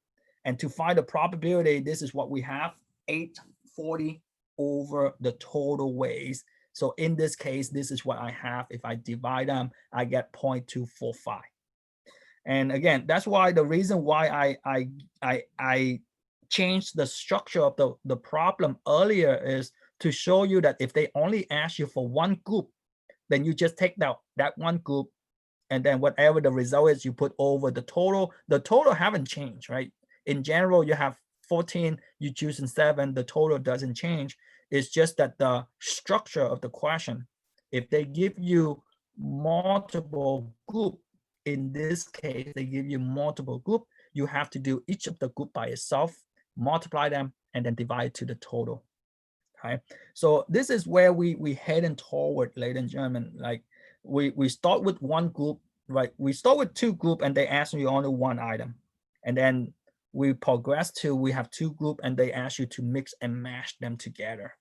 And to find the probability, this is what we have, 840 over the total weights. So in this case, this is what I have. If I divide them, I get 0.245. And again, that's why the reason why I changed the structure of the problem earlier is to show you that if they only ask you for one group, then you just take that one group, and then whatever the result is, you put over the total. The total haven't changed, right? In general, you have 14, you choosing 7, the total doesn't change. It's just that the structure of the question, if they give you multiple group, in this case, they give you multiple group, you have to do each of the group by itself, multiply them, and then divide to the total. Okay, so this is where we heading toward, ladies and gentlemen. Like we start with one group, right? We start with 2 group and they ask you only one item, and then we progress to we have 2 group and they ask you to mix and match them together.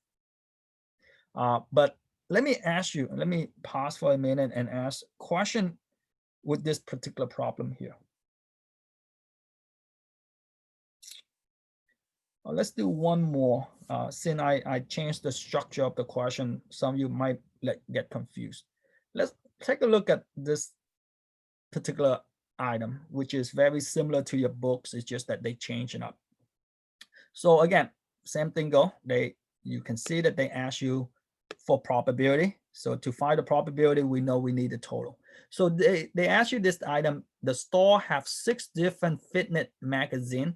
But let me pause for a minute and ask question with this particular problem here. Let's do one more. Since I changed the structure of the question, some of you might get confused. Let's take a look at this particular item, which is very similar to your books. It's just that they change it up. So again, same thing go. You can see that they ask you for probability. So to find the probability, we know we need the total. So they ask you this item, the store have 6 different fitness magazine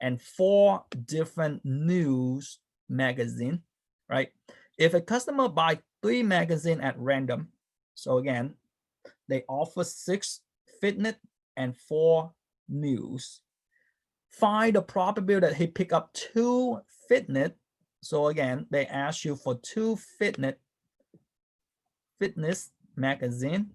and 4 different news magazine, right? If a customer buy 3 magazine at random, so again, they offer 6 fitness and 4 news. Find the probability that he pick up 2 fitness. So again, they ask you for 2 fitness magazine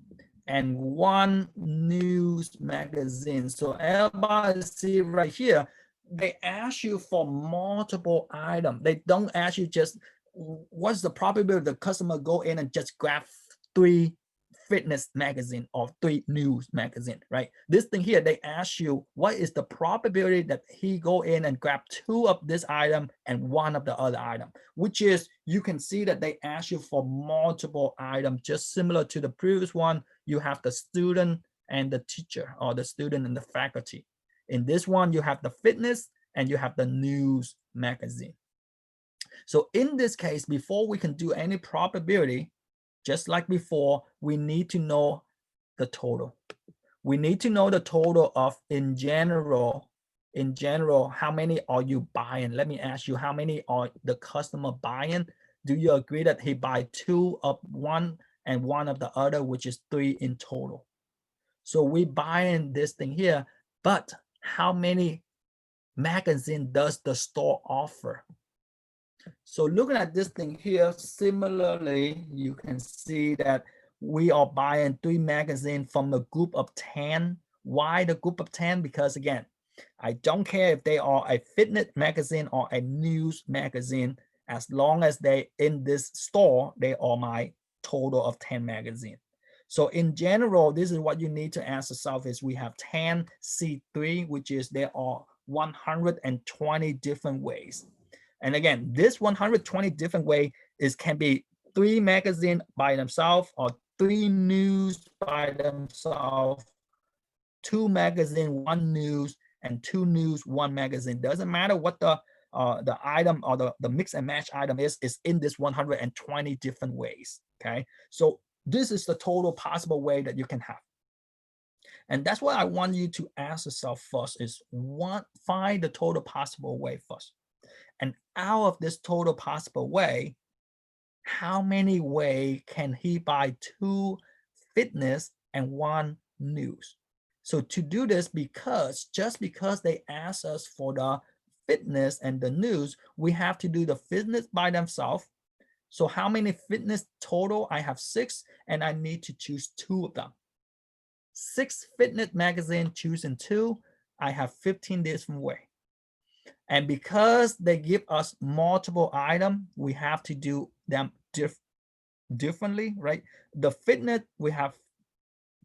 and 1 news magazine. So everybody see right here, they ask you for multiple items. They don't ask you just what's the probability the customer go in and just grab 3 fitness magazine or 3 news magazine, right? This thing here, they ask you what is the probability that he go in and grab 2 of this item and 1 of the other item, which is, you can see that they ask you for multiple items, just similar to the previous one. You have the student and the teacher, or the student and the faculty. In this one, you have the fitness and you have the news magazine. So in this case, before we can do any probability, just like before, we need to know the total. We need to know the total of, in general, how many are you buying? Let me ask you, how many are the customer buying? Do you agree that he buy 2 of one and 1 of the other, which is 3 in total? So we buying this thing here, but how many magazine does the store offer? So looking at this thing here, similarly, you can see that we are buying 3 magazines from a group of 10. Why the group of 10? Because again, I don't care if they are a fitness magazine or a news magazine, as long as they in this store, they are my total of 10 magazines. So in general, this is what you need to ask yourself is, we have 10 C3, which is there are 120 different ways. And again, this 120 different way can be 3 magazine by themselves, or 3 news by themselves, 2 magazine, 1 news, and 2 news, 1 magazine. Doesn't matter what the item or the mix and match item is in this 120 different ways. Okay, so this is the total possible way that you can have. And that's what I want you to ask yourself first is, find the total possible way first. And out of this total possible way, how many way can he buy 2 fitness and 1 news? So to do this, just because they ask us for the fitness and the news, we have to do the fitness by themselves. So how many fitness total? I have 6, and I need to choose 2 of them. 6 fitness magazine, choosing 2, I have 15 different way. And because they give us multiple items, we have to do them differently, right? The fitness, we have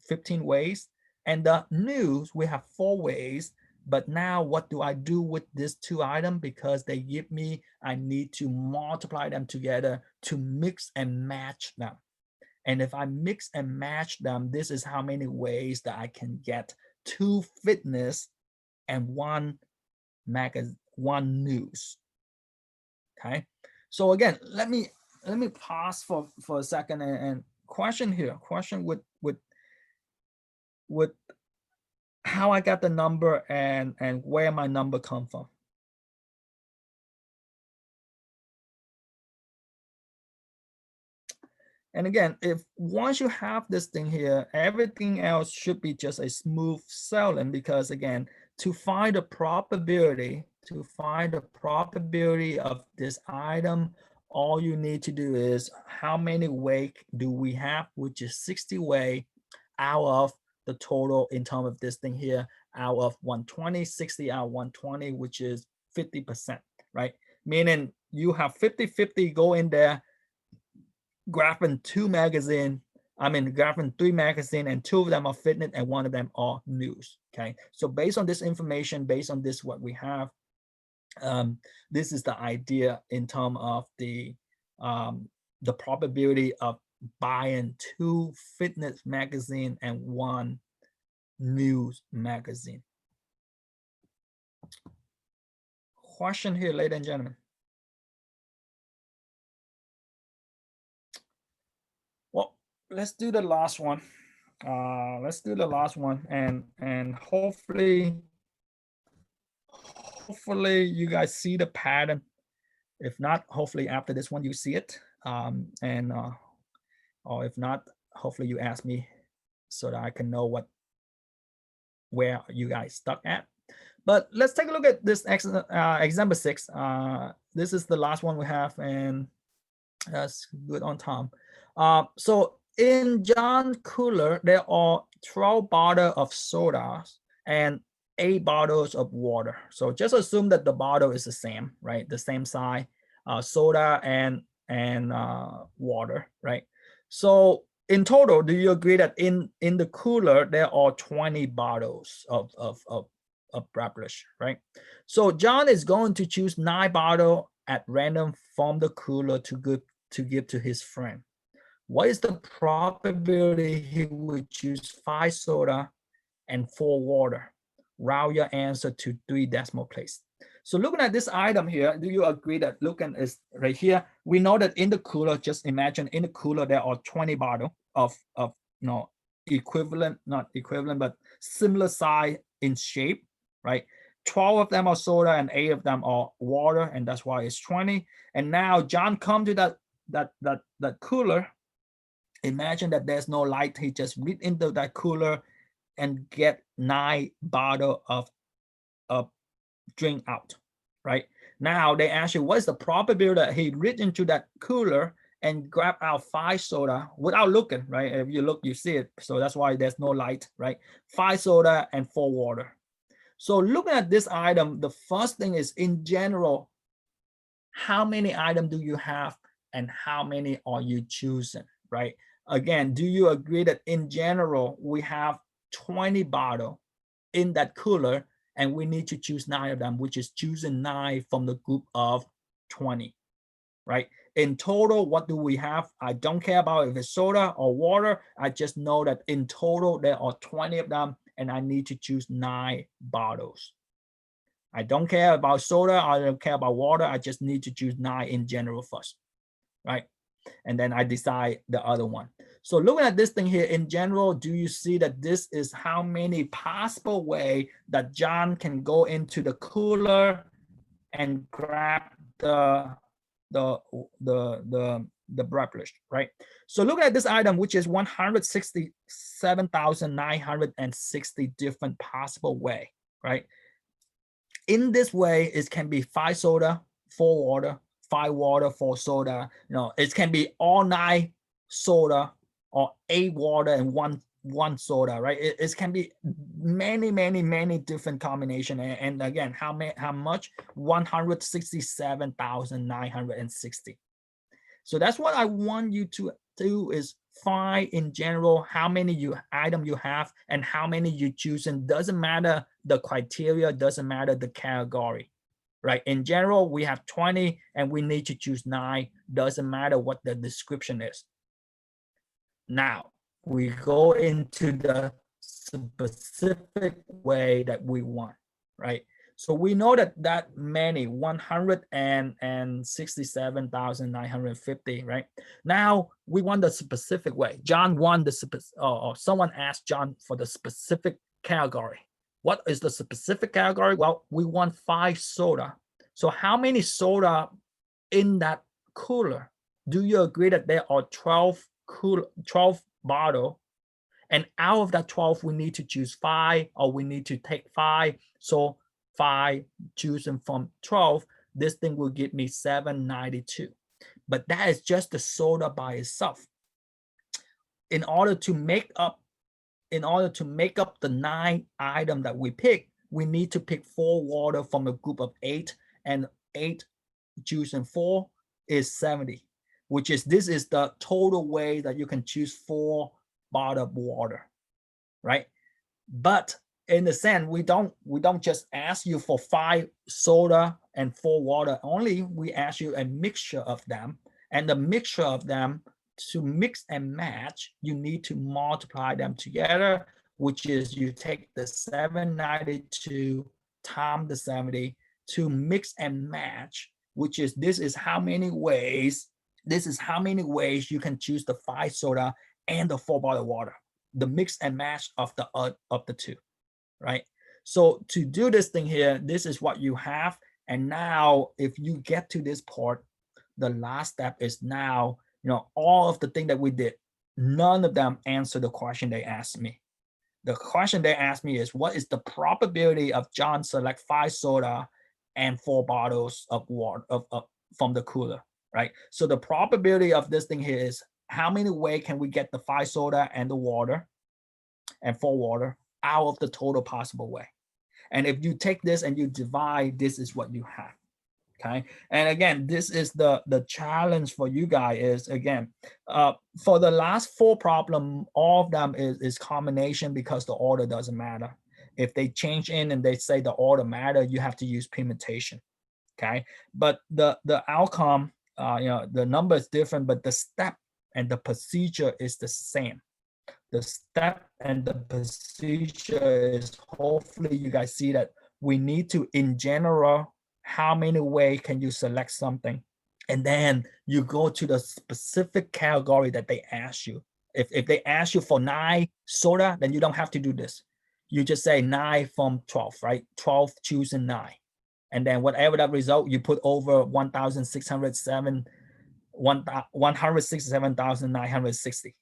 15 ways, and the news, we have 4 ways. But now what do I do with these 2 items? Because they give me, I need to multiply them together to mix and match them. And if I mix and match them, this is how many ways that I can get 2 fitness and 1 magazine, 1 news. Okay, so again, let me pause for a second and question with how I got the number and where my number come from. And again, if once you have this thing here, everything else should be just a smooth sailing, because again, to find the probability of this item, all you need to do is, how many way do we have, which is 60 way out of the total in terms of this thing here, out of 120, 60 out of 120, which is 50%, right? Meaning you have 50-50 go in there, graphing 3 magazine, and 2 of them are fitness and 1 of them are news. Okay, so based on this information, based on this what we have, this is the idea in terms of the probability of buying 2 fitness magazine and 1 news magazine. Question here, ladies and gentlemen. Well, let's do the last one. Let's do the last one, and hopefully you guys see the pattern. If not, hopefully after this one you see it. And or if not, hopefully you ask me so that I can know where you guys stuck at. But let's take a look at this example 6. This is the last one we have, and that's good on time. So in John cooler, there are 12 bottles of sodas and 8 bottles of water. So just assume that the bottle is the same, right? The same size, soda and water, right? So in total, do you agree that in the cooler there are 20 bottles of beverage, right? So John is going to choose 9 bottles at random from the cooler to give to his friend. What is the probability he would choose 5 soda and 4 water? Round your answer to 3 decimal place. So looking at this item here, do you agree that looking is right here? We know that in the cooler, just imagine in the cooler there are 20 bottles of equivalent, not equivalent, but similar size in shape, right? 12 of them are soda and 8 of them are water, and that's why it's 20. And now John come to that cooler. Imagine that there's no light. He just reach into that cooler and get 9 bottle of drink out, right? Now they ask you, what is the probability that he reach into that cooler and grab out 5 soda without looking, right? If you look, you see it. So that's why there's no light, right? 5 soda and 4 water. So looking at this item, the first thing is, in general, how many items do you have and how many are you choosing, right? Again, do you agree that in general, we have 20 bottles in that cooler and we need to choose 9 of them, which is choosing 9 from the group of 20, right? In total, what do we have? I don't care about if it's soda or water. I just know that in total, there are 20 of them and I need to choose 9 bottles. I don't care about soda. I don't care about water. I just need to choose 9 in general first, right? And then I decide the other one. So looking at this thing here in general, do you see that this is how many possible way that John can go into the cooler and grab the beverage, right? So look at this item, which is 167,960 different possible way, right? In this way, it can be 5 soda, 4 water, 5 water, 4 soda. It can be all 9 soda or 8 water and one soda, right? It can be many different combination. And again, how much? 167,960. So that's what I want you to do, is find in general how many item you have and how many you choose. And doesn't matter the criteria, doesn't matter the category, right? In general, we have 20 and we need to choose 9. Doesn't matter what the description is. Now we go into the specific way that we want, right? So we know that many, 167,950, right? Now we want the specific way. John won or someone asked John for the specific category. What is the specific category? Well, we want 5 soda. So how many soda in that cooler? Do you agree that there are 12 bottle, and out of that 12 we need to choose 5, or we need to take 5? So 5 choosing from 12, this thing will give me 792. But that is just the soda by itself. In order to make up the 9 item that we pick, we need to pick 4 water from a group of 8, and 8 juice and 4 is 70, which is, this is the total way that you can choose 4 bottle of water, right? But in the sense, we don't just ask you for 5 soda and 4 water only. We ask you a mixture of them, and the mixture of them, to mix and match, you need to multiply them together, which is you take the 792 times the 70 to mix and match, which is, this is how many ways you can choose the 5 soda and the 4 bottle water. the mix and match of the two, right? So to do this thing here, this is what you have. And now if you get to this part, the last step is now, all of the thing that we did, none of them answer the question they asked me. The question they asked me is, what is the probability of John select 5 soda and 4 bottles of water from the cooler, right? So the probability of this thing here is how many way can we get the 5 soda and the water and 4 water out of the total possible way. And if you take this and you divide, this is what you have. Okay. And again, this is the challenge for you guys is, again, for the last 4 problem, all of them is combination because the order doesn't matter. If they change in and they say the order matter, you have to use permutation. Okay. But the outcome, the number is different, but the step and the procedure is the same. The step and the procedure is, hopefully you guys see that we need to, in general, how many ways can you select something? And then you go to the specific category that they ask you. If they ask you for 9 soda, then you don't have to do this. You just say 9 from 12, right? 12 choosing 9. And then whatever that result, you put over 167,960,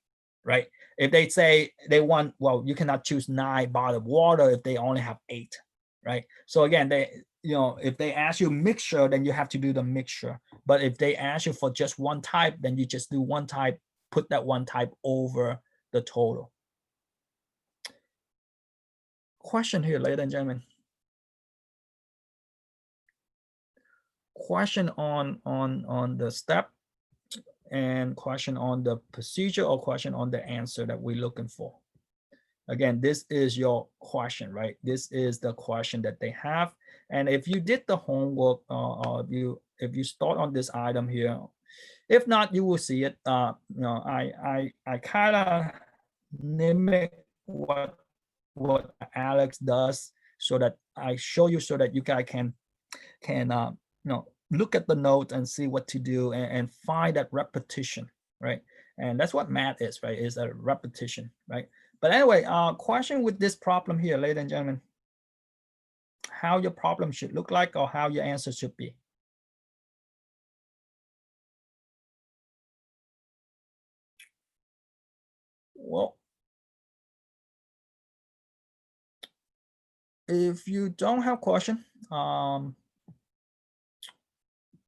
right? If they say they want, well, you cannot choose 9 bottles of water if they only have 8, right? So again, if they ask you mixture, then you have to do the mixture. But if they ask you for just one type, then you just do one type, put that one type over the total. Question here, ladies and gentlemen. Question on the step, and question on the procedure, or question on the answer that we're looking for. Again, this is your question, right? This is the question that they have. And if you did the homework, if you start on this item here, if not, you will see it. I kind of mimic what Alex does, so that I show you, so that you guys can look at the note and see what to do, and find that repetition, right? And that's what math is, right? Is a repetition, right? But anyway, question with this problem here, ladies and gentlemen, how your problem should look like, or how your answer should be. Well, if you don't have question,